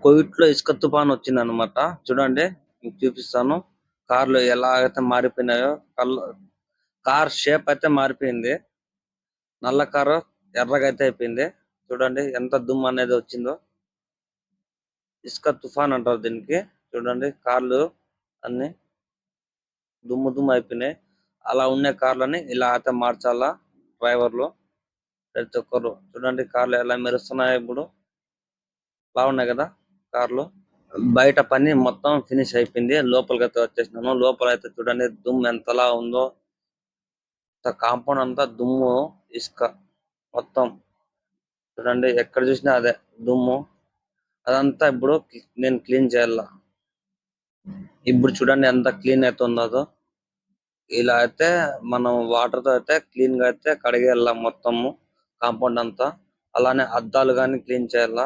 Covid లో ఇసుక తుఫాన్ వచ్చింది అనమాట. చూడండి, మీకు చూపిస్తాను. కార్లు ఎలా అయితే మారిపోయినాయో. కార్ షేప్ అయితే మారిపోయింది. నల్ల కారు ఎర్రగా అయితే అయిపోయింది. చూడండి ఎంత దుమ్ము అనేది వచ్చిందో. ఇసుక తుఫాన్ అంటారు దీనికి. చూడండి కార్లు అన్ని దుమ్ము దుమ్ము అయిపోయినాయి. అలా ఉండే కార్లని ఇలా అయితే మార్చాలా డ్రైవర్లు, ప్రతి ఒక్కరు. చూడండి కార్లు ఎలా మెరుస్తున్నాయి ఇప్పుడు. బాగున్నాయి కదా కార్లు. బయట పని మొత్తం ఫినిష్ అయిపోయింది. లోపలికి అయితే వచ్చేసినాను. లోపల అయితే చూడండి దుమ్ము ఎంతలా ఉందో. కాంపౌండ్ అంతా దుమ్ము, ఇసుక మొత్తం. చూడండి ఎక్కడ చూసినా అదే దుమ్ము. అదంతా ఇప్పుడు నేను క్లీన్ చేయాల. ఇప్పుడు చూడండి ఎంత క్లీన్ అయితే ఉందో. ఇలా అయితే మనం వాటర్ తో అయితే క్లీన్ గా అయితే కడిగేయాల మొత్తము కాంపౌండ్ అంతా. అలానే అద్దాలు గాని క్లీన్ చేయాల.